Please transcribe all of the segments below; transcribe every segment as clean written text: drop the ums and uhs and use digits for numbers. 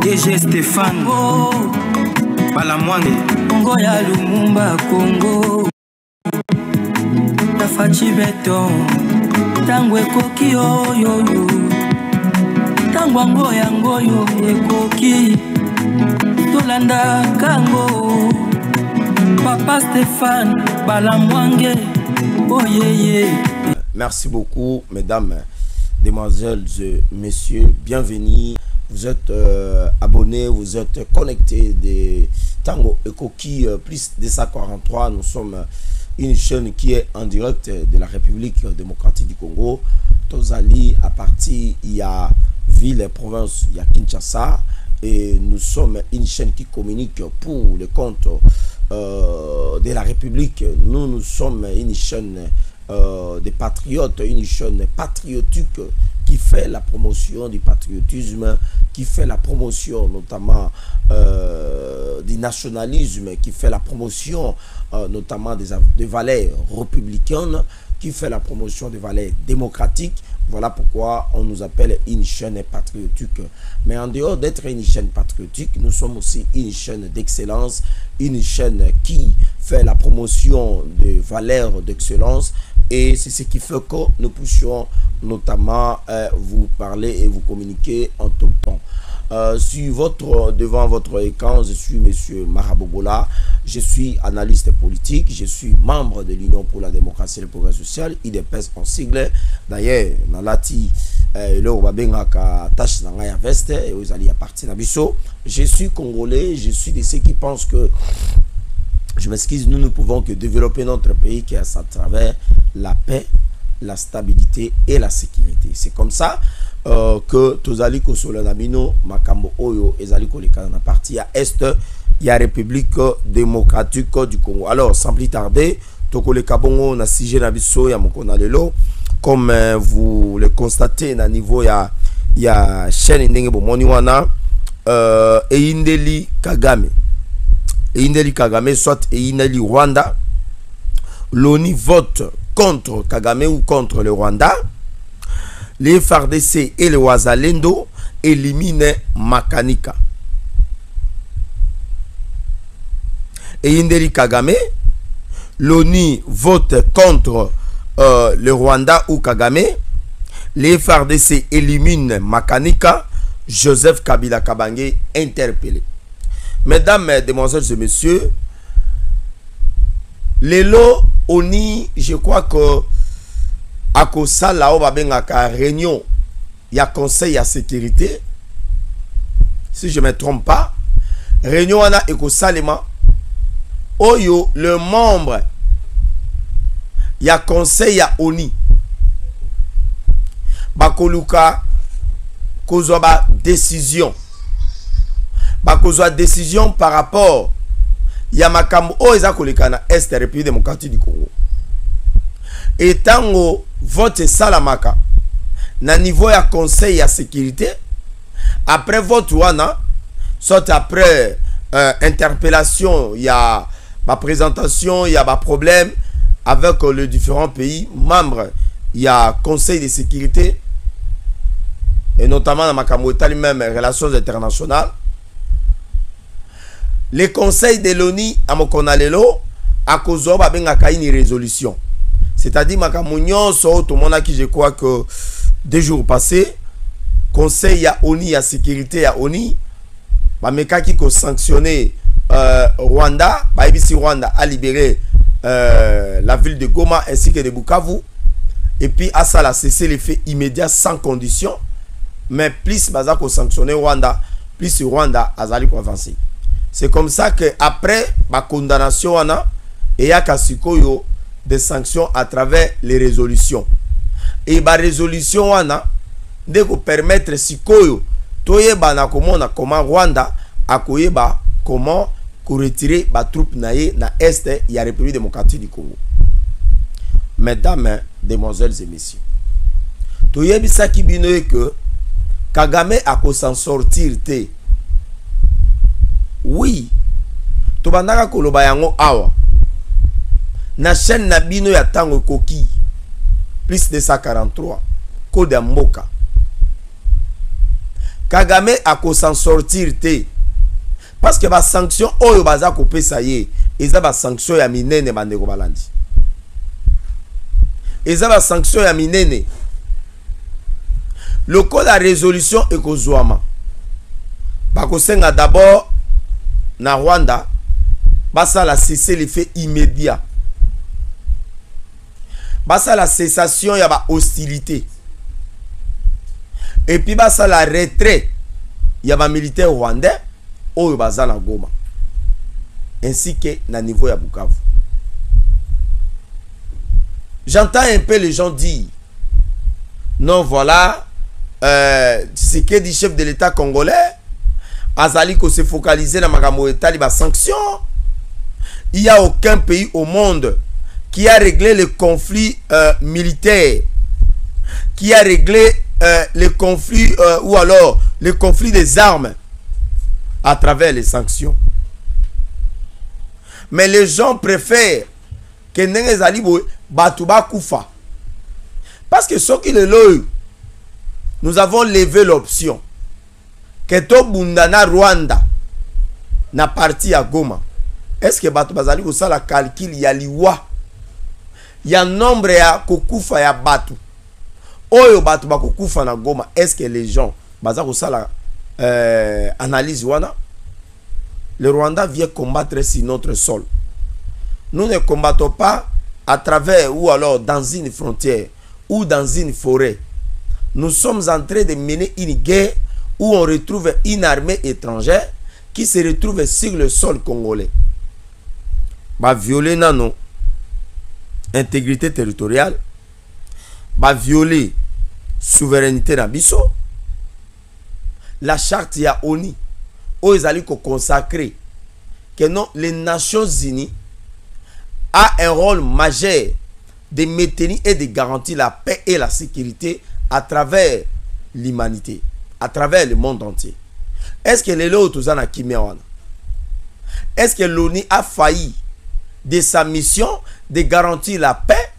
DG Stéphane Balamwange Congo ya Lumumba Congo Tafachi Beton Tango ekoki oyo Tango ngoyo ekoki Tolanda kango Papa Stéphane Balamwange oh yeah. Merci beaucoup mesdames, demoiselles et messieurs, bienvenue. Vous êtes abonnés, vous êtes connectés de Tango Ekoki plus 243. Nous sommes une chaîne qui est en direct de la République démocratique du Congo. Tozali à partir il y a ville et province, il y a Kinshasa. Et nous sommes une chaîne qui communique pour le compte de la République. Nous sommes une chaîne des patriotes, une chaîne patriotique qui fait la promotion du patriotisme, qui fait la promotion notamment du nationalisme, qui fait la promotion notamment des valeurs républicaines, qui fait la promotion des valeurs démocratiques. Voilà pourquoi on nous appelle une chaîne patriotique. Mais en dehors d'être une chaîne patriotique, nous sommes aussi une chaîne d'excellence, une chaîne qui fait la promotion des valeurs d'excellence. Et c'est ce qui fait que nous puissions notamment vous parler et vous communiquer en tout temps. Devant votre écran, je suis Monsieur Marabobola, je suis analyste politique, je suis membre de l'Union pour la démocratie et le progrès social, IDPS en sigle. D'ailleurs, je suis congolais, je suis de ceux qui pensent que, je m'excuse, nous ne pouvons que développer notre pays qui est à travers la paix, la stabilité et la sécurité. C'est comme ça que Tozali Kosolanabino, Makambo Oyo, Ezali Koleka dans la partie à Est, il y a République démocratique du Congo. Alors, sans plus tarder, Tokoleka Bongo, na Sige Nabiso, ya Mokona Lelo, comme vous le constatez, na niveau ya chaîne Ndenge Bomoni Wana, Eindeli Kagame. Eindeli Kagame, soit Eindeli Rwanda, l'ONU vote contre Kagame ou contre le Rwanda. Les FARDC et le Wazalendo éliminent Makanika. Eindeli Kagame, l'ONU vote contre le Rwanda ou Kagame. Les FARDC éliminent Makanika. Joseph Kabila Kabange interpellé. Mesdames, demoiselles et messieurs, Lelo Oni, je crois que à Kosa là on va réunion, il y a conseil à sécurité. Si je ne me trompe pas, réunion ana et Kosalema. Oyo le membre, il y a conseil à Oni. Bakoluka Kozoba décision. Bakozwa décision par rapport ya makambo o eza kolekana Est République démocratique du Congo. Et tango vote salamaka na niveau ya conseil ya sécurité, après vote wana, soit après interpellation, il y a ma présentation, il y a ma problème avec les différents pays membres, il y a conseil de sécurité et notamment dans makambo etali même relations internationales. Les conseils de l'ONU à Mokonalelo à cause de une résolution. C'est-à-dire que tout le monde qui je crois que 2 jours passés, conseil à ONU à sécurité à ONU, qui a sanctionné Rwanda, Rwanda a libéré la ville de Goma ainsi que de Bukavu. Et puis à ça a cessé l'effet immédiat sans condition. Mais plus Bazako sanctionné Rwanda, plus Rwanda a avancé. C'est comme ça que après ma condamnation il y a kasikoyo des sanctions à travers les résolutions. Et ma résolution de permettre sikoyo toyeba na comment Rwanda akoyeba comment retirer ba troupe naie na Est et la République démocratique du Congo. Mesdames, demoiselles et messieurs, toyebisa kibino que Kagame a s'en sortir te. Oui, tobandaka koloba yango awa na chaîne na bino ya Tango Ekoki plus 243 code ya mboka. Kagame a s'en sortir te. Parce que ba sanction oyo baza ko pesa ye, eza ba sanction ya minene bandeko balandi. Eza ba sanction ya minene. Le code de résolution est kozwama. Bakosenga d'abord na Rwanda, basa la cesser les faits immédiats. Basa la cessation ya ba hostilité. Et puis basa la retrait ya ba militaire rwandais oyo baza na Goma. Ainsi que na niveau ya Bukavu. J'entends un peu les gens dire non voilà ce que dit chef de l'État congolais azali ko se focaliser na makambo etali ba sanction. Il n'y a aucun pays au monde qui a réglé le conflit militaire, qui a réglé le conflit ou alors le conflit des armes à travers les sanctions. Mais les gens préfèrent que ndenge ezali boye batu ba kufa. Parce que ce qui est là, nous avons levé l'option que to bundana Rwanda na parti à Goma. Est-ce que batu bazali ko sala calcul ya liwa ya nombre ya kokufa ya batu oyo batu ba kokufa na Goma? Est-ce que les gens baza ko sala analyse wana? Le Rwanda vient combattre sur notre sol. Nous ne combattons pas à travers ou alors dans une frontière ou dans une forêt. Nous sommes en train de mener une guerre où on retrouve une armée étrangère qui se retrouve sur le sol congolais. Va violer nano intégrité territoriale, va violer souveraineté na biso. La charte ya ONU où ils allaient consacrer que non, les Nations Unies a un rôle majeur de maintenir et de garantir la paix et la sécurité à travers l'humanité, à travers le monde entier. Est-ce que les lots na Kimewana? Est-ce que l'ONU a failli de sa mission de garantir la paix,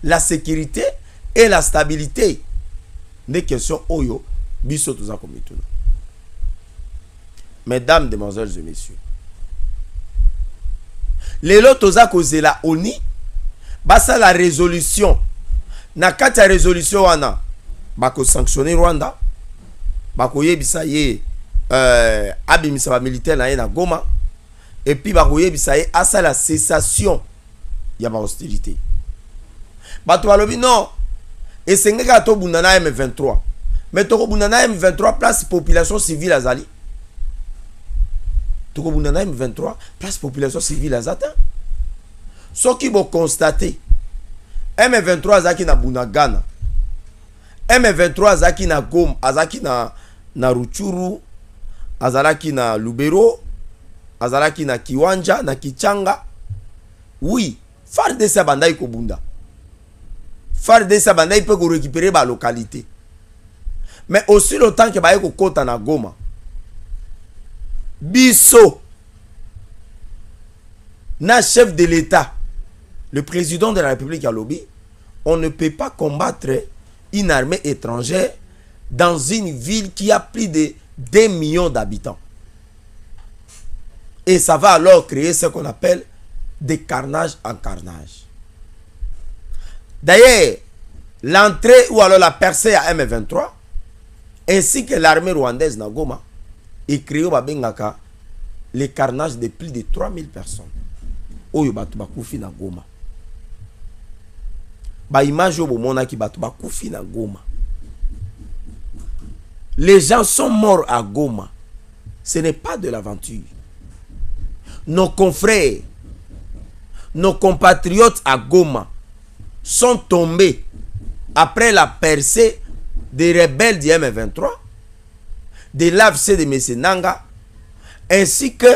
la sécurité et la stabilité? Des questions oyo biso tuza komituna. Mesdames, demoiselles et messieurs, les lots toza cause la ONU basa la résolution. Na kati ya résolution wana bako sanctionner Rwanda, bako yebisa ye abimisa ba militaire na ye na Goma, et puis bako yebisa ye asa la cessation ya ba hostilité. Bato balobi non esengeka to bundana M23, mais to bundana M23 place population civile azali. To bundana M23 place population civile azata. Ce qui vont constater M23 azaki na Bunagana, M23 azaki na Goma, azaki na Ruchuru, azalaki na Lubero, azalaki na Kiwanja, na Kichanga. Oui, FARDC bandai ko bunda. FARDC bandai peut récupérer ba localité. Mais aussi longtemps que ba ko kota na Goma. Biso na chef de l'État, le président de la République à lobby, on ne peut pas combattre une armée étrangère dans une ville qui a plus de 2 millions d'habitants. Et ça va alors créer ce qu'on appelle des carnages en carnage. D'ailleurs, l'entrée ou alors la percée à M23 ainsi que l'armée rwandaise na Goma est créé au Babengaka les carnages de plus de 3000 personnes. Oyo batu bakufi na Goma. Ba image au mona ki batu bakufi na Goma. Les gens sont morts à Goma. Ce n'est pas de l'aventure. Nos confrères, nos compatriotes à Goma sont tombés après la percée des rebelles du M23, de l'AFC de Messenanga, ainsi que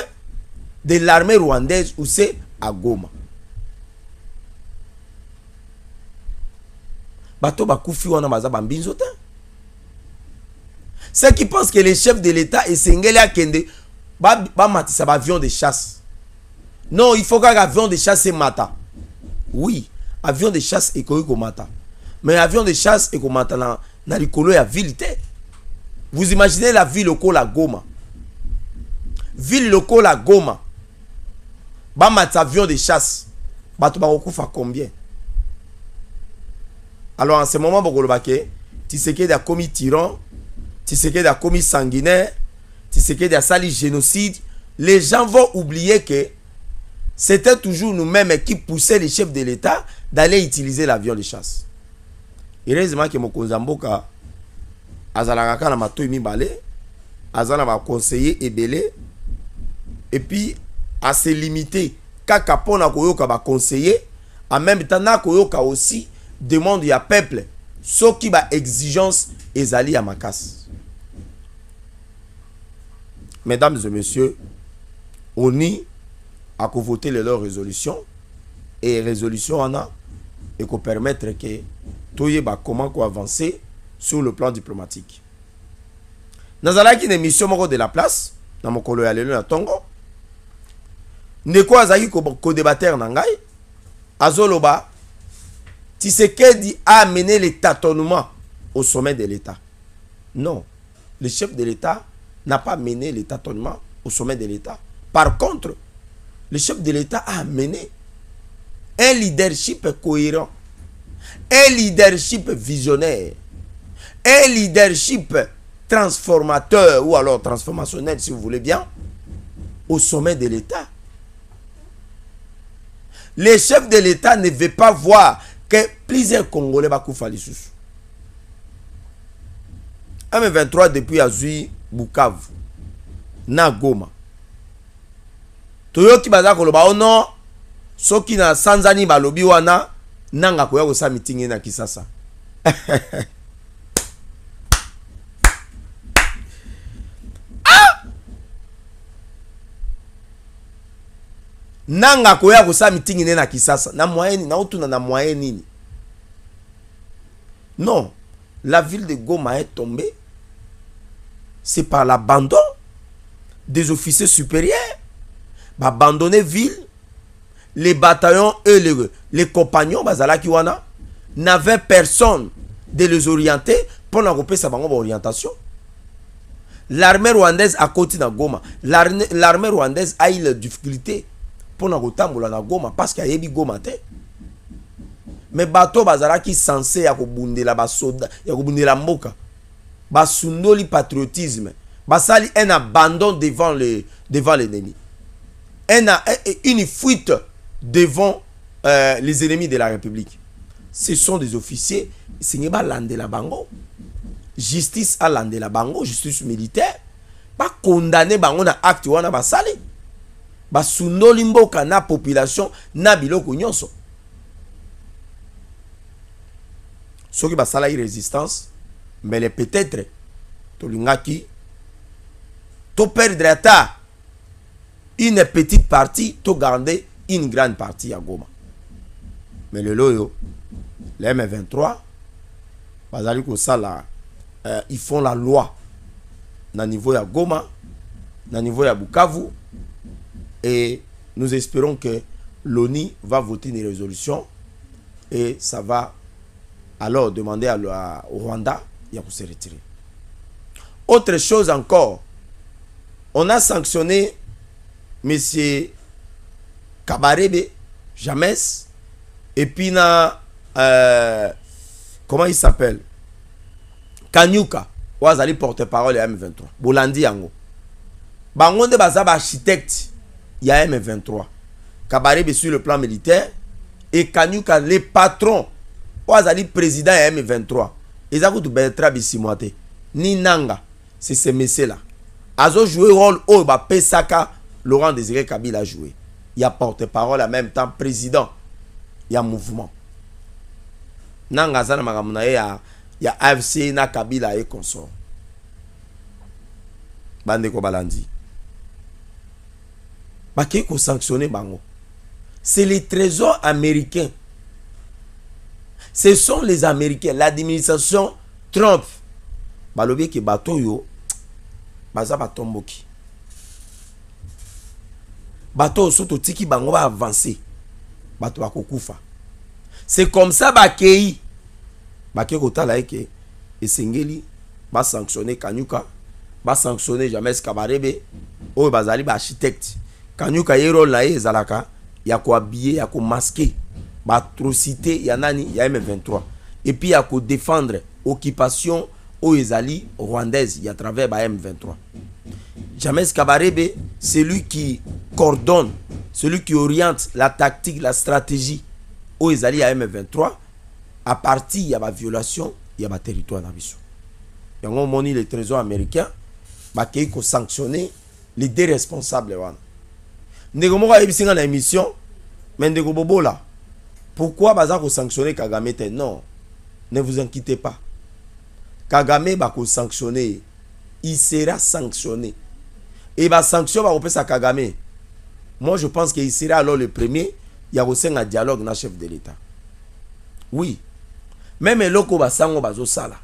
de l'armée rwandaise où c'est à Goma. Bato bakufi wana maza bambinzo te. Ceux qui pensent que les chefs de l'État et Sengele Akende ba matisa ba avion de chasse. Non, il faut qu'un avion de chasse se mata. Oui, avion de chasse et ko mata. Mais avion de chasse et ko mata na likolo ya ville te. Vous imaginez la ville locale à Goma. Ville locale à Goma. Bamat avion de chasse. Bato bakokufa combien? Alors en ce moment, Tshisekedi a commis tyran, Tshisekedi a commis sanguinaire, Tshisekedi a sali génocide. Les gens vont oublier que c'était toujours nous-mêmes qui poussaient les chefs de l'État d'aller utiliser l'avion de chasse. Heureusement que Mokonzamboka azalaka na matoi mibale, azala ba conseiller ebele, et puis à se limiter kaka pona koyoka ba conseiller, en même temps na koyoka aussi demande ya peuple ce qui ba exigence ezali ya makas. Mesdames et messieurs, ONI a voté leur résolution et résolution en a et qu'on permettre que tout ba comment qu'on avancer sur le plan diplomatique. Nazala qui une émission de la place dans mon colo ya lelo na tongo. Ndeko azaki ko débattre na ngai azoloba Tshisekedi a amené les tâtonnements au sommet de l'État. Non, le chef de l'État n'a pas mené les tâtonnements au sommet de l'État. Par contre, le chef de l'État a amené un leadership cohérent, un leadership visionnaire, un leadership transformateur ou alors transformationnel si vous voulez bien, au sommet de l'État. Les chefs de l'État ne veulent pas voir que plusieurs Congolais bakoufa lisusu. M23 depuis Azui Bukavu na Goma. Toyoki baza koloba ono soki na sanzani balobi wana nanga koya ko sa meeting na Kisasa. Nanga koya ko sa meeting na Kisasa na moyenne na utuna na moyenne nini. Non, la ville de Goma est tombée. C'est par l'abandon des officiers supérieurs. Abandonner ville, les bataillons et les compagnons bazalaki wana n'avaient personne de les orienter pour n'avoir sa orientation. L'armée rwandaise a continué à Goma. L'armée rwandaise a eu la difficulté pour n'avoir na Goma parce qu'il y a eu Goma. Mais bateau bazalaki censé ya kobundela basoda, ya kobundela mboka. Basundoli patriotisme. Basali un abandon devant l'ennemi. Une fuite devant les ennemis de la République. Ce sont des officiers. Ce n'est pas l'andela bango. Justice à l'andela bango, justice militaire. Pas condamné bango na acte wana basali. Basundoli mboka na population na biloko nyonso. Ceux qui basala y résistance, mais peut-être tolingaki to perdre ta une petite partie, to garder une grande partie à Goma. Mais le loyo, les M23, bazali ko sala, ils font la loi na niveau ya Goma, na niveau ya Bukavu, et nous espérons que l'ONU va voter une résolution et ça va alors demander au Rwanda de se retirer. Autre chose encore, on a sanctionné M. Kabarebe, James, et puis comment il s'appelle? Kanyuka, Ouazali porte-parole à M23. Bolandi Yango. Bangonde Bazaba architecte, il y a M23. Kabarebe sur le plan militaire, et Kanyuka, les patrons, Ouazali président à M23. Ils ont tout Bertrand Bissimoate. Ni Nanga, c'est ce messieurs-là. Ils ont joué rôle où Pesaka, Laurent Désiré Kabila a joué. Il y a porte-parole en même temps, président. Il y a mouvement. Nanga Zana Magamuna, il y a AFC, na Kabila et consort. Bandeko Balandi. Qui ko sanctionné Bango? C'est les trésors américains. Ce sont les Américains, l'administration Trump. Balobi ki bato yo baza batomboki. Bato soto tiki bango ba avancer. Bato bakokufa. C'est comme ça bakei. Bakei kotala eke esengeli ba sanctionner Kanyuka, ba sanctionner James Kabarebe, oyo bazali ba architecte. Kanyuka yero la ye zalaka ya ko habiller, ya ko masquer ba atrocité ya nani ya M23. Et puis ya ko défendre occupation oyo ezali rwandaise à travers ba M23. James Kabarebe, c'est lui qui coordonne, celui qui oriente la tactique, la stratégie oyo ezali à M23 à partir ya ba violation ya ba territoire na biso. Yango moni le trésor américain ba kei ko sanctionner les deux responsables wana. Ndeko moko ayebisinga na émission, mais ndeko bobola. Pourquoi baza ko sanctionner Kagame te? Non, ne vous inquiétez pas. Kagame va ko sanctionner, il sera sanctionné. Et ba sanction va repasser à Kagame. Moi je pense qu'il sera alors le premier. Il y a aussi un dialogue na chef de l'État. Oui. Même eloko basango bazo sala.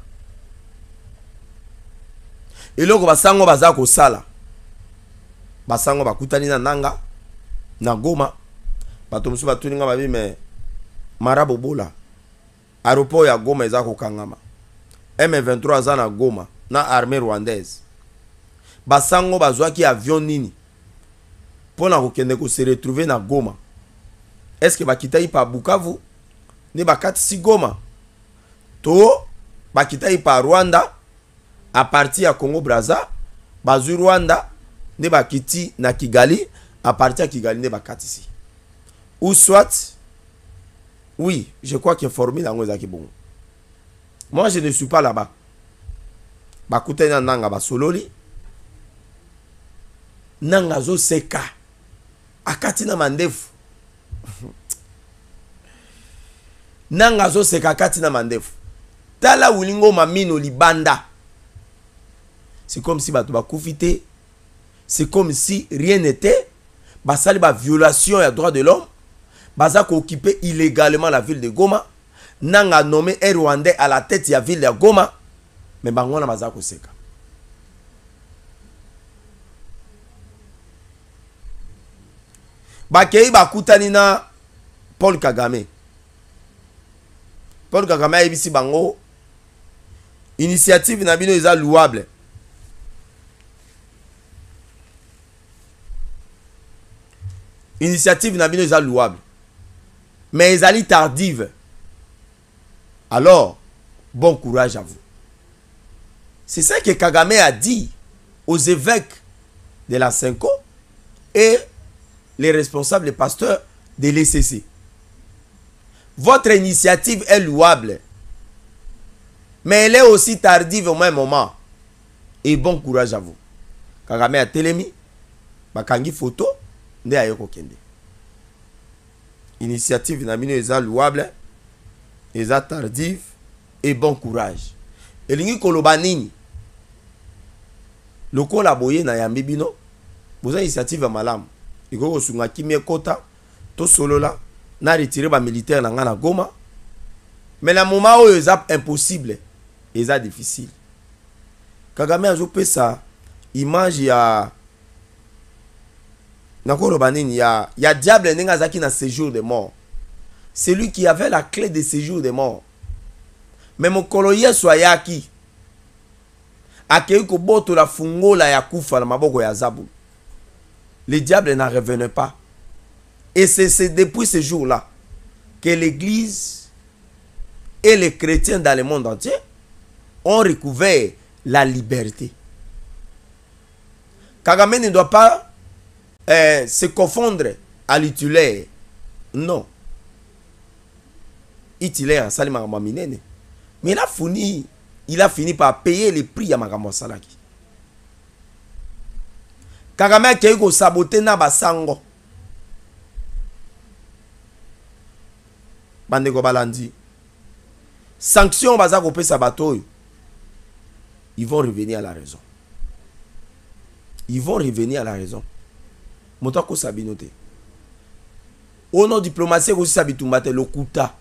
Eloko basango baza ko sala. Basango bakutani na nanga na Goma. Bato musu batuninga babi me marabobola. Aéroport ya Goma eza ko kangama. M23 aza na Goma na armée rwandaise. Basango bazwaki avion nini pona kokende ko se retrouver na Goma. Est-ce que bakita yi pa Bukavu ni bakati si Goma to bakita yi pa Rwanda à partir ya Congo Brazza bazu Rwanda ni bakiti na Kigali à partir ya Kigali ni bakati si ou soit oui je crois que formule yango ezaki bongo. Moi je ne suis pas là-bas. Bakutani na nanga basololi nanga zo seka akati na mandefu nanga zo seka akati na mandefu tala ulingo mamino libanda. C'est comme si bato bakufite, c'est comme si rien n'était. Basali ba violation ya droit de l'homme, baza ko occuper illégalement la ville de Goma, nanga nommé un Rwandais à la tête de la ville de Goma, mais bango na baza ko seka. Bakei bakutani na Paul Kagame. Paul Kagame a ebisi bango initiative na bino eza louable. Initiative na bino eza louable. Mais ezali tardive. Alors, bon courage à vous. C'est ça que Kagame a dit aux évêques de la Cinco et les responsables, les pasteurs de l'ECC. Votre initiative est louable, mais elle est aussi tardive au même moment. Et bon courage à vous. Kagame a telemi, bakangi photo, nde ayoko kende. Initiative na bino eza louable, eza tardive, et bon courage. Elingi koloba nini? Lokola boye na yambi bino, boza initiative ya malamu. Iko kosunga kimie kota, to solola, na retirer ba militaire na nga na Goma. Mais la moment où c'est impossible, c'est difficile. Kagame a joué ça, image ya nakolo banini ya diable nenga zaki na séjour de mort. C'est lui qui avait la clé de séjour de mort. Mais mon koloye soyaki akei ko boto la fungola ya kufa na maboko ya Zabu. Le diable n'en revenait pas. Et c'est depuis ce jour-là que l'Église et les chrétiens dans le monde entier ont recouvert la liberté. Kagame ne doit pas se confondre à l'utulaire. Non. Utulaire, ça minene. Mais il a fini par payer le prix à Makambo Salaki. Kagame a ko saboter na basango. Bandeko balandi. Sanction baza ko pesa batoyo. Ils vont revenir à la raison. Ils vont revenir à la raison. Motako sabinote. Au nom diplomatie aussi sabitumbate lokuta.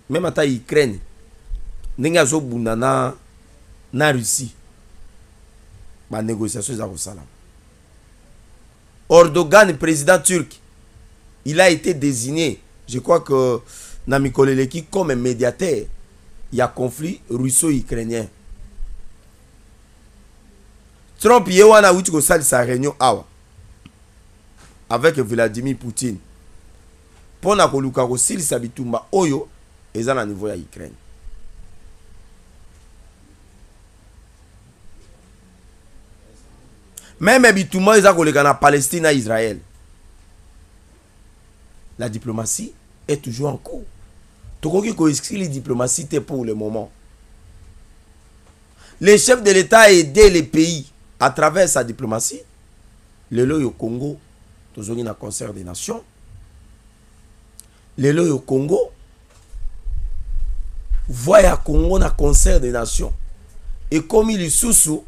Même ata Ukraine. Nenga zo bundana na Russie. Ba négociation za ko salam. Erdogan, président turc, il a été désigné, je crois que Nami Koleleki, comme médiateur. Il y a conflit russo-ukrainien. Trump ye wana uti ko sali sa réunion awa avec Vladimir Poutine. Pona ko luka ko sili sa bitumba oyo eza na niveau ya Ukraine. Même bitumba eza ko leka na Palestine et Israël. La diplomatie est toujours en cours. Tokoki ko exclure la diplomatie pour le moment. Les chefs de l'État aident les pays à travers sa diplomatie. Le lo yo Congo, tozoki na concert des nations. Le lo yo Congo, voya Congo na concert des nations. Et comme il est sous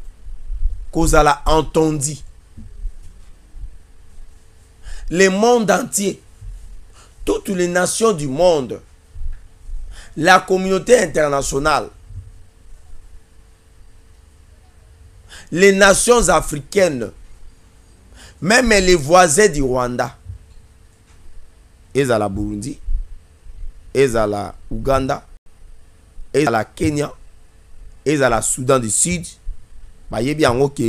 cause à la entendu. Le monde entier, toutes les nations du monde, la communauté internationale, les nations africaines, même les voisins du Rwanda, et à la Burundi, et à la Ouganda, et à la Kenya, et à la Soudan du Sud, bah y bien ok.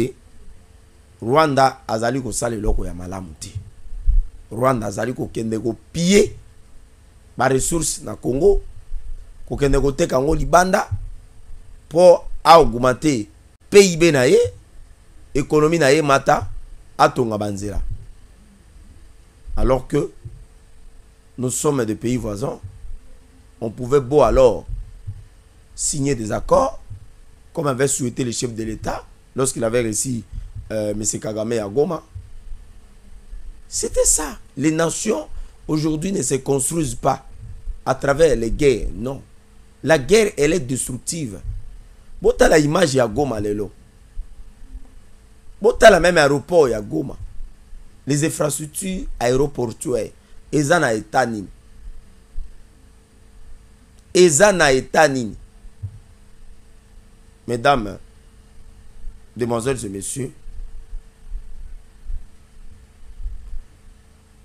Rwanda azali ko sale loko ya malamu te. Rwanda azali ko kende ko piller ba ressources na Congo, ko kende ko teka ngo libanda pour augmenter PIB na ye, économie na ye mata atonga banzela. Alors que nous sommes des pays voisins, on pouvait beau alors signer des accords comme avait souhaité le chef de l'État lorsqu'il avait réussi M. Kagame à Goma. C'était ça. Les nations aujourd'hui ne se construisent pas à travers les guerres. Non. La guerre, elle est destructive. Bota la image ya Goma lelo. Bota la même aéroport ya Goma. Les infrastructures aéroportuaires. Ezana etanini. Ezana etanini. Mesdames, demoiselles et messieurs,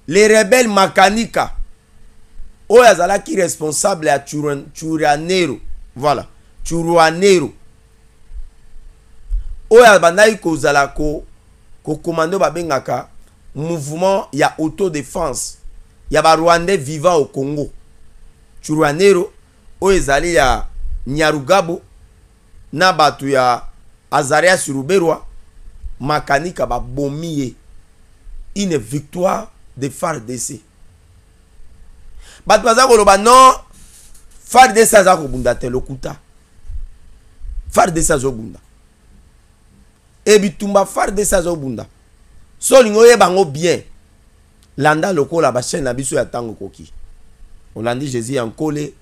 les rebelles Makanika, Oyazala qui est responsable à Churanero, voilà, Churanero, Oyazala kozala ko commando babengaka mouvement ya autodéfense, ya ba Rwandais vivant au Congo, Churanero, Oyazali ya Nyarugabo, na batu ya Azaria Suruberwa, Makanika ba bomie une victoire de FARDC. Batu baza koloba non, FARDC aza kobunda te lokuta. FARDC aza kobunda. E bitumba FARDC aza kobunda. So lingo ye bango bien. Landa lokola ba chaîne na biso ya tango koki. Olandi Jésus Yankole,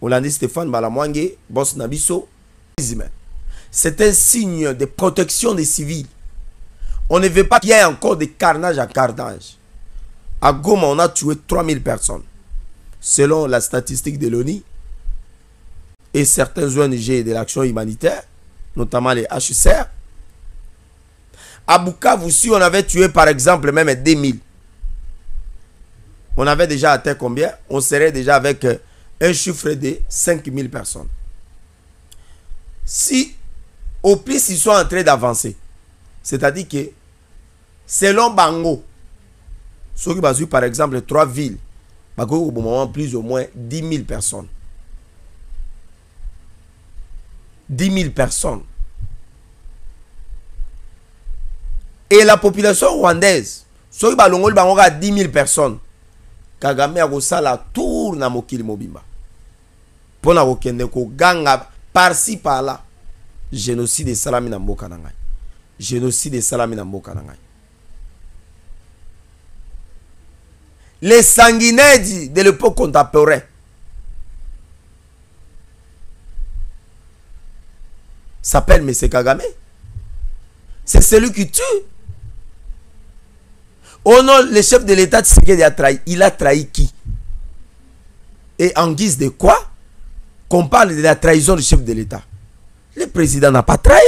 Olandi Stéphane Balamwange, boss na biso. C'est un signe de protection des civils. On ne veut pas qu'il y ait encore des carnages à carnage. À Goma, on a tué 3000 personnes. Selon la statistique de l'ONU et certains ONG de l'action humanitaire, notamment les HCR. À Bukavu aussi, on avait tué par exemple même 2000. On avait déjà atteint combien? On serait déjà avec un chiffre de 5000 personnes. Si au plus ils sont en train d'avancer, c'est-à-dire que selon Bango, ceux qui basent par exemple 3 villes, au moment plus ou moins 10 000 personnes. 10 000 personnes. Et la population rwandaise, ceux qui basent 10 000 personnes, Kagame a reçu la tour na mokili mobimba. Pour na kokende ko ganga par-ci par-là. Génocide et salami na mboka na ngai. Génocide et salami na mboka na ngai. Les sanguinaires de l'époque contemporaine s'appelle M. Kagame. C'est celui qui tue. Oh non, le chef de l'État Tshisekedi a trahi. Il a trahi qui? Et en guise de quoi qu'on parle de la trahison du chef de l'État? Le président n'a pas trahi.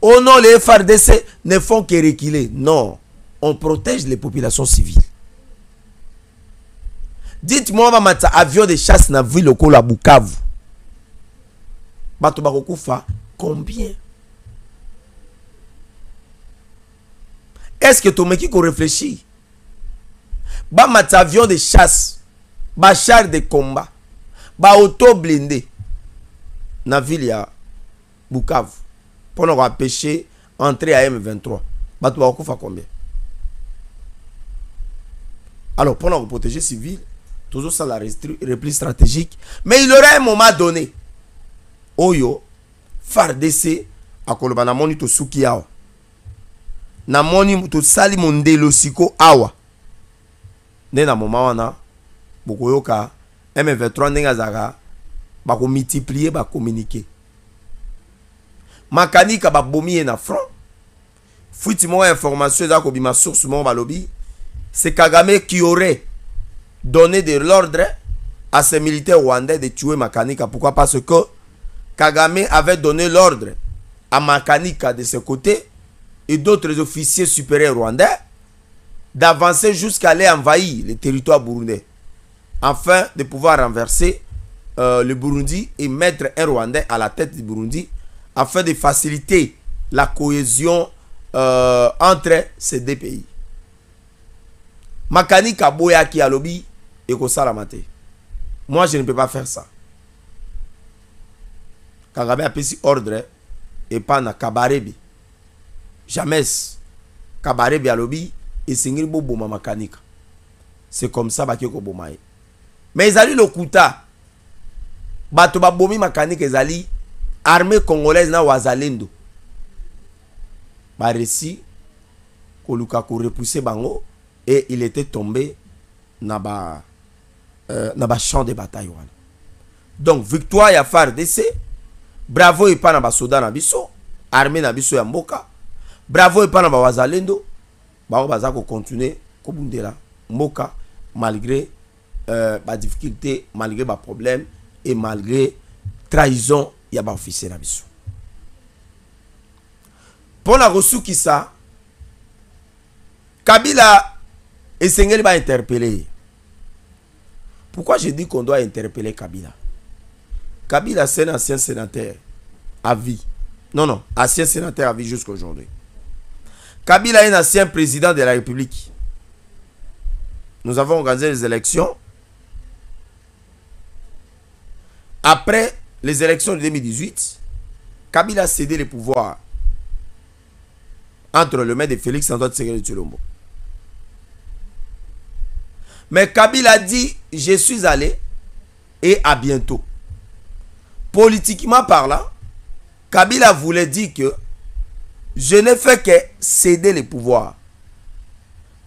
Oh non, les FARDC ne font que reculer. Non, on protège les populations civiles. Dites-moi, on va mettre un avion de chasse dans la ville au la Bukavu. Bato Bakokoufa, combien? est-ce que tu qui réfléchit? Ba mat avion de chasse, ba char de combat, ba auto blindé na ville ya Bukavu pour nous empêcher entrer à M23. Ba tu vas faire combien? Alors pour nous protéger civils, toujours ça la repli stratégique, mais il aurait un moment donné Oyo FARDC a koloba na moni to suki awa. Na moni to sali mondelo siko awa. Ne na moment wana bokoyoka M23 ndenga zaka ba ko multiplier ba communiquer. Makanika ba bomi na front. Fuiti mo information za ko bima source mo ba lobby. C'est Kagame qui aurait donné de l'ordre à ces militaires rwandais de tuer Makanika. Pourquoi? Parce que Kagame avait donné l'ordre à Makanika de ce côté et d'autres officiers supérieurs rwandais d'avancer jusqu'à aller envahir le territoire burundais afin de pouvoir renverser le Burundi et mettre un Rwandais à la tête du Burundi afin de faciliter la cohésion entre ces deux pays. Makanika boya ki alobi et ko salamate. Moi je ne peux pas faire ça. Kagame a pris ordre et pas na Kabarebi. Jamais Kabarebi alobi et singiri bobo Makanika. C'est comme ça baki ko bomaye. Mais ils allaient le kuta. Bato ba bomi Makanika ezali armée congolaise na wazalendo. Ba réussi ko luka ko repousser bango. Et il était tombé dans le champ de bataille. Donc, victoire ya FARDC. Bravo et pas dans le soda na biso. Armée na biso ya mboka. Bravo et pas dans le wazalendo. On va continuer kobundela mboka malgré la difficulté, malgré les problèmes et malgré trahison ya ba officier na biso. Pour la reçu qui ça, Kabila et Sengeli va interpeller. Pourquoi je dis qu'on doit interpeller Kabila? Kabila, c'est un ancien sénateur à vie. Non, ancien sénateur à vie jusqu'à aujourd'hui. Kabila est un ancien président de la République. Nous avons organisé les élections. Après les élections de 2018, Kabila a cédé le pouvoir entre le maire de Félix Antoine Tshisekedi Tshilombo. Mais Kabila a dit, je suis allé et à bientôt. Politiquement parlant, Kabila voulait dire que je n'ai fait que céder le pouvoir.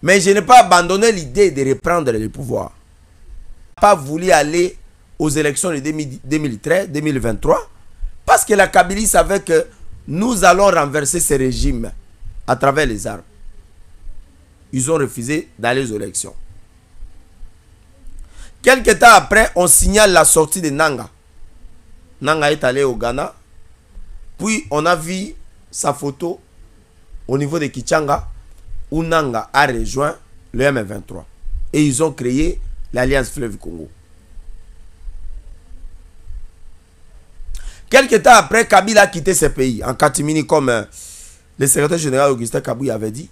Mais je n'ai pas abandonné l'idée de reprendre le pouvoir. Je n'ai pas voulu aller aux élections de 2013, 2023, parce que la Kabylie savait que nous allons renverser ce régime à travers les armes. Ils ont refusé d'aller aux élections. Quelques temps après, on signale la sortie de Nanga. Nanga est allé au Ghana. Puis, on a vu sa photo au niveau de Kichanga, où Nanga a rejoint le M23. Et ils ont créé l'Alliance Fleuve Congo. Quelques temps après, Kabila a quitté ce pays, en catimini, comme le secrétaire général Augustin Kabouya avait dit.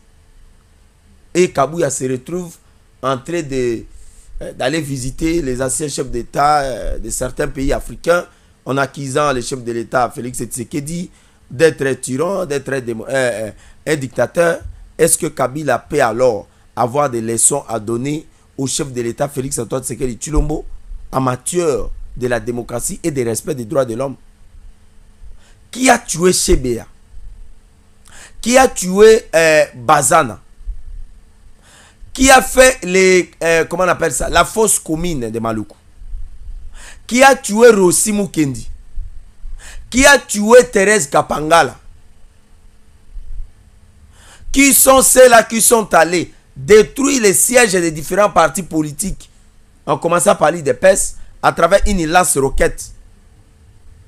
Et Kabouya se retrouve en train d'aller visiter les anciens chefs d'État de certains pays africains en accusant les chefs de l'État, Félix Tshisekedi, d'être tyran, d'être un dictateur. Est-ce que Kabila peut alors avoir des leçons à donner au chef de l'État, Félix Antoine Tshisekedi Tshilombo, amateur de la démocratie et du respect des droits de l'homme? Qui a tué Chebea? Qui a tué Bazana? Qui a fait les, comment on appelle ça, la fosse commune de Maluku? Qui a tué Rossi Mukendi? Qui a tué Thérèse Kapangala? Qui sont ceux-là qui sont allés détruire les sièges des différents partis politiques, en commençant par l'IDPS, à travers une lance-roquette?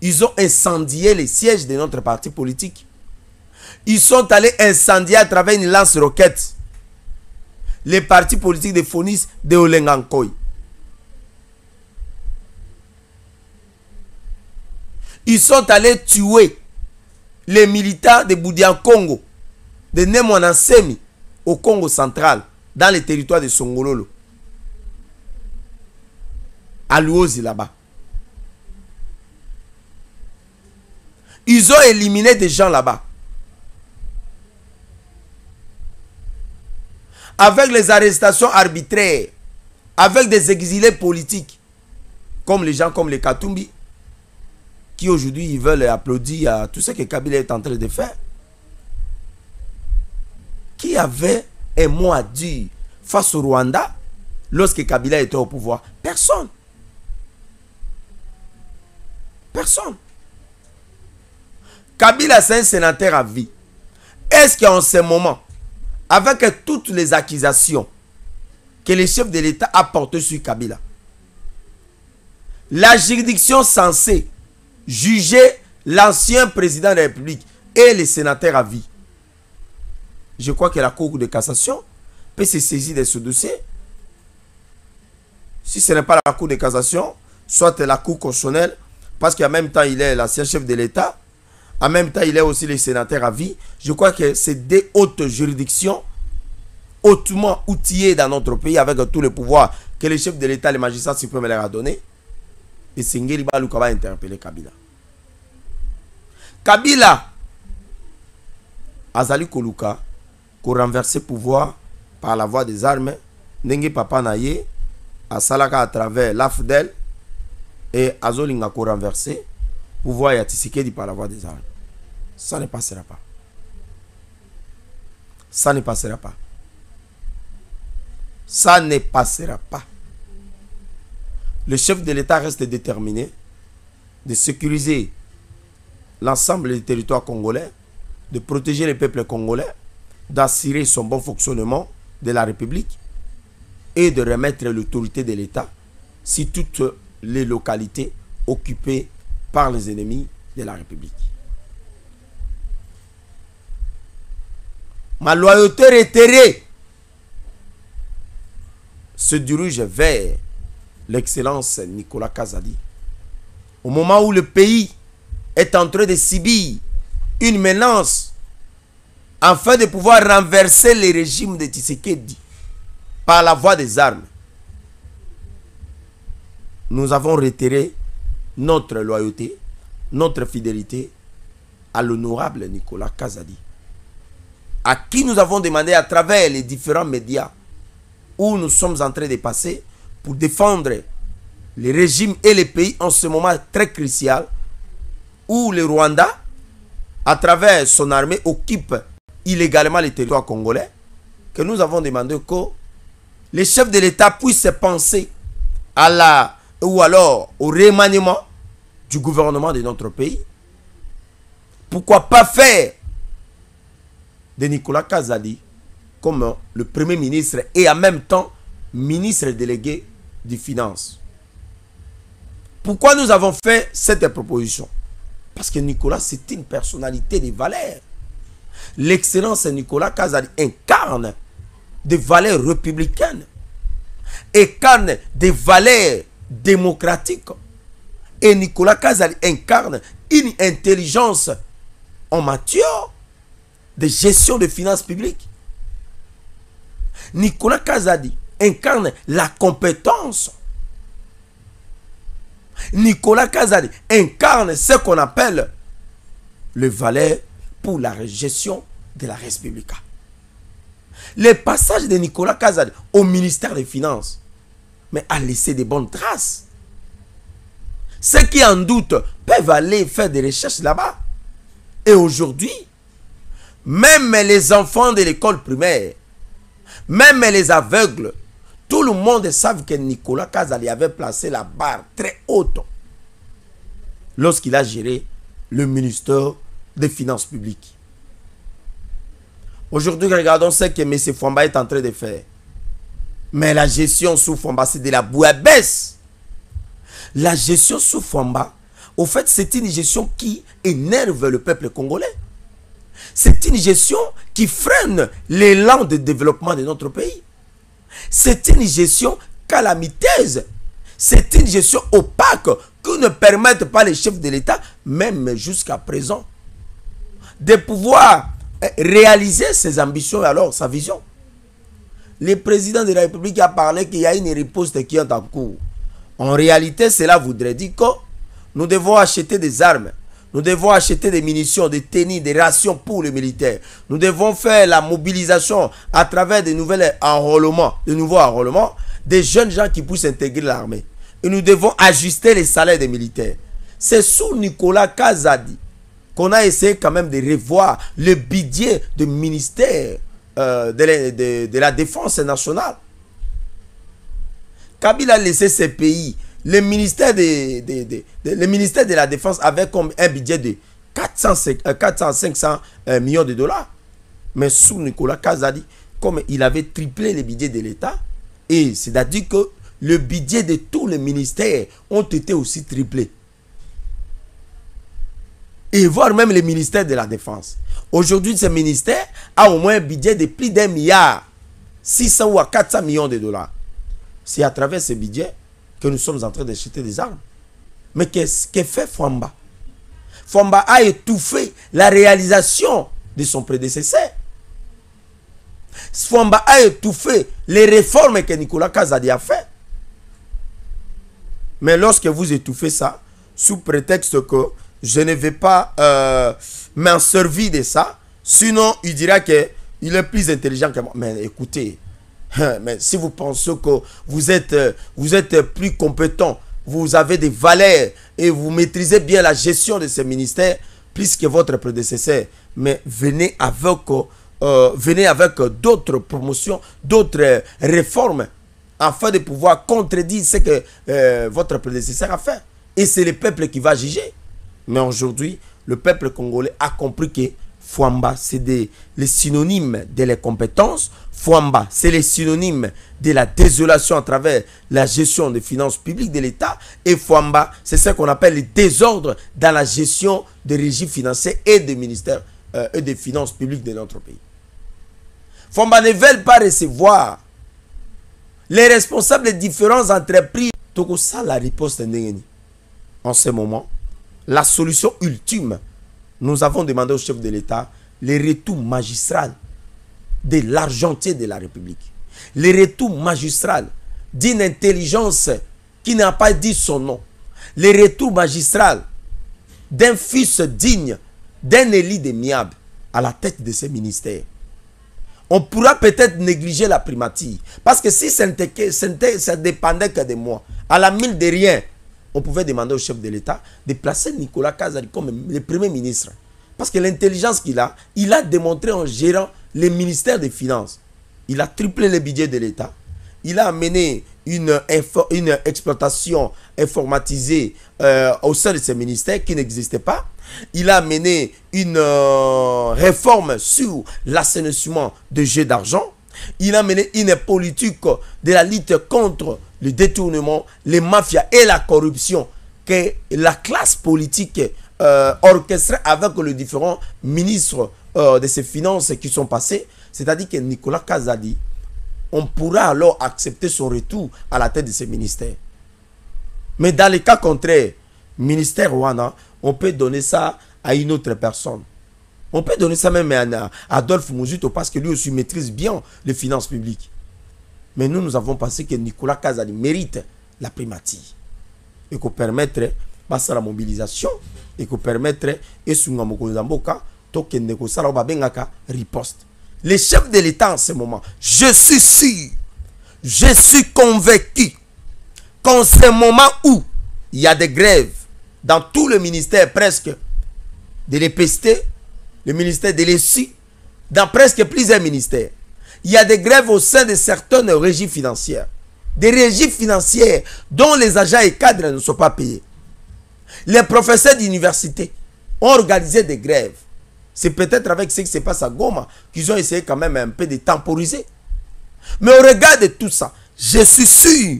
Ils ont incendié les sièges de notre parti politique. Ils sont allés incendier à travers une lance-roquette les partis politiques de Fonis de Olengankoy. Ils sont allés tuer les militants de Boudian Congo, de Nemwanansemi, au Congo central, dans les territoires de Songololo, à Luozi là-bas. Ils ont éliminé des gens là-bas. Avec les arrestations arbitraires, avec des exilés politiques, comme les gens comme les Katumbi, qui aujourd'hui ils veulent applaudir à tout ce que Kabila est en train de faire. Qui avait un mot à dire face au Rwanda lorsque Kabila était au pouvoir? Personne. Personne. Kabila, c'est un sénateur à vie. Est-ce qu'en ce moment, avec toutes les accusations que le chef de l'État a portées sur Kabila, la juridiction censée juger l'ancien président de la République et les sénateurs à vie, je crois que la Cour de cassation peut se saisir de ce dossier. Si ce n'est pas la Cour de cassation, soit la Cour constitutionnelle, parce qu'en même temps, il est l'ancien chef de l'État, en même temps, il est aussi le sénateur à vie. Je crois que c'est des hautes juridictions hautement outillées dans notre pays avec tous les pouvoirs que le chef de l'État, les magistrats suprêmes leur a donné. Et Sengeli Baluka va interpeller Kabila. Kabila Azali Koluka, pour renverser le pouvoir par la voie des armes, Nengi Papa Naye, à Salaka à travers l'AFDEL, et Azolinga pour renverser le pouvoir à Tshisekedi par la voie des armes. Ça ne passera pas. Ça ne passera pas. Ça ne passera pas. Le chef de l'État reste déterminé de sécuriser l'ensemble des territoires congolais, de protéger les peuples congolais, d'assurer son bon fonctionnement de la République et de remettre l'autorité de l'État sur toutes les localités occupées par les ennemis de la République. Ma loyauté réitérée se dirige vers l'excellence Nicolas Kazadi. Au moment où le pays est en train de subir une menace afin de pouvoir renverser le régime de Tshisekedi par la voie des armes, nous avons retiré notre loyauté, notre fidélité à l'honorable Nicolas Kazadi, à qui nous avons demandé à travers les différents médias où nous sommes en train de passer pour défendre les régimes et les pays en ce moment très crucial où le Rwanda, à travers son armée, occupe illégalement les territoires congolais, que nous avons demandé que les chefs de l'État puissent penser à la, ou alors au remaniement du gouvernement de notre pays. Pourquoi pas faire de Nicolas Kazadi comme le Premier ministre et en même temps ministre délégué des Finances. Pourquoi nous avons fait cette proposition? Parce que Nicolas, c'est une personnalité de valeurs. L'excellence Nicolas Kazadi incarne des valeurs républicaines, incarne des valeurs démocratiques. Et Nicolas Kazadi incarne une intelligence en matière de gestion des finances publiques. Nicolas Kazadi incarne la compétence. Nicolas Kazadi incarne ce qu'on appelle le valeur pour la gestion de la République. Le passage de Nicolas Kazadi au ministère des Finances mais a laissé de bonnes traces. Ceux qui en doutent peuvent aller faire des recherches là-bas. Et aujourd'hui, même les enfants de l'école primaire, même les aveugles, tout le monde savent que Nicolas Kazadi avait placé la barre très haute lorsqu'il a géré le ministère des Finances publiques. Aujourd'hui, regardons ce que M. Fomba est en train de faire. Mais la gestion sous Fomba, c'est de la bouillabaisse. La gestion sous Fomba, au fait, c'est une gestion qui énerve le peuple congolais. C'est une gestion qui freine l'élan de développement de notre pays. C'est une gestion calamiteuse. C'est une gestion opaque qui ne permet pas les chefs de l'État, même jusqu'à présent, de pouvoir réaliser ses ambitions et alors sa vision. le président de la République a parlé qu'il y a une riposte qui est en cours. En réalité, cela voudrait dire que nous devons acheter des armes. Nous devons acheter des munitions, des tenues, des rations pour les militaires. Nous devons faire la mobilisation à travers de nouveaux enrôlements, des jeunes gens qui puissent intégrer l'armée. Et nous devons ajuster les salaires des militaires. C'est sous Nicolas Kazadi qu'on a essayé quand même de revoir le budget du ministère de la Défense nationale. Kabila a laissé ces pays. Le ministère de la Défense avait comme un budget de 400-500 millions de dollars. Mais sous Nicolas Kazadi, comme il avait triplé le budget de l'État, et c'est-à-dire que le budget de tous les ministères ont été aussi triplés. Et voire même le ministère de la Défense. Aujourd'hui, ce ministère a au moins un budget de plus d'1 milliard, 600 ou à 400 millions de dollars. C'est à travers ce budget que nous sommes en train d'acheter des armes. Mais qu'est-ce que fait Fwamba? Fwamba a étouffé la réalisation de son prédécesseur. Fwamba a étouffé les réformes que Nicolas Kazadi a fait. Mais lorsque vous étouffez ça, sous prétexte que je ne vais pas m'en servir de ça, sinon il dira qu'il est plus intelligent que moi. Mais écoutez, mais si vous pensez que vous êtes plus compétent, vous avez des valeurs et vous maîtrisez bien la gestion de ce ministère, plus que votre prédécesseur, mais venez avec d'autres promotions, d'autres réformes, afin de pouvoir contredire ce que votre prédécesseur a fait. Et c'est le peuple qui va juger. Mais aujourd'hui, le peuple congolais a compris que Fwamba, c'est les synonymes de les compétences. Fwamba, c'est les synonymes de la désolation à travers la gestion des finances publiques de l'État. Et Fwamba, c'est ce qu'on appelle le désordre dans la gestion des régimes financiers et des ministères et des finances publiques de notre pays. Fwamba ne veulent pas recevoir les responsables des différentes entreprises. Donc ça, la riposte en ce moment, la solution ultime, nous avons demandé au chef de l'État le retour magistral de l'argentier de la République. Le retour magistral d'une intelligence qui n'a pas dit son nom. Le retour magistral d'un fils digne, d'un élu de Miab à la tête de ce ministère. On pourra peut-être négliger la primature. Parce que si ça dépendait que de moi, à la mine de rien, on pouvait demander au chef de l'État de placer Nicolas Kazadi comme le premier ministre. Parce que l'intelligence qu'il a, il a démontré en gérant les ministères des Finances. Il a triplé le budget de l'État. Il a amené une exploitation informatisée au sein de ces ministères qui n'existait pas. Il a amené une réforme sur l'assainissement de jeux d'argent. Il a mené une politique de la lutte contre le détournement, les mafias et la corruption que la classe politique orchestrée avec les différents ministres de ces finances qui sont passés. C'est-à-dire que Nicolas Kazadi, on pourra alors accepter son retour à la tête de ces ministères. Mais dans le cas contraire, ministère Rwanda, on peut donner ça à une autre personne. On peut donner ça même à Adolphe Muzuto parce que lui aussi maîtrise bien les finances publiques. Mais nous avons pensé que Nicolas Kazadi mérite la primature. Et qu'on permettrait passer à la mobilisation et qu'on permettrait riposte. Les chefs de l'État en ce moment, je suis sûr, je suis convaincu qu'en ce moment où il y a des grèves dans tout le ministère presque de l'EPST, le ministère de l'ESI, dans presque plusieurs ministères, il y a des grèves au sein de certaines régies financières. Des régies financières dont les agents et cadres ne sont pas payés. Les professeurs d'université ont organisé des grèves. C'est peut-être avec ce qui se passe à Goma qu'ils ont essayé quand même un peu de temporiser. Mais au regard de tout ça, je suis sûr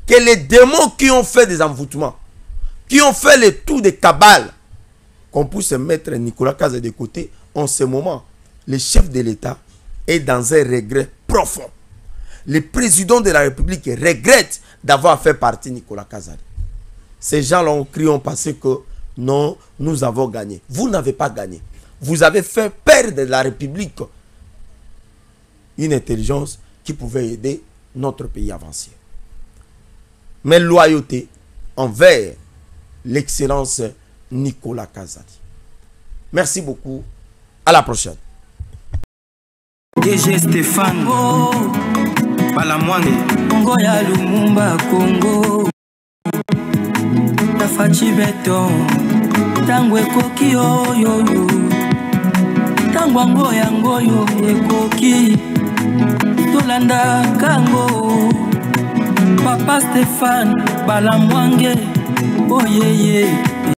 que les démons qui ont fait des envoûtements, qui ont fait le tour des cabales, qu'on puisse mettre Nicolas Kazadi de côté, en ce moment, le chef de l'État est dans un regret profond. Le président de la République regrette d'avoir fait partie de Nicolas Kazadi. Ces gens-là ont crié, ont pensé que non, nous avons gagné. Vous n'avez pas gagné. Vous avez fait perdre de la République une intelligence qui pouvaient aider notre pays à avancer. Mais loyauté envers l'excellence Nicolas Kazadi. Merci beaucoup. À la prochaine. DG Stéphane Balamwange Congo ya Lumumba Congo Tafachi Beton Tango ekoki oyoyo Tango ngoyo ekoki Tolanda kango Papa Stéphane Balamwange Oyeye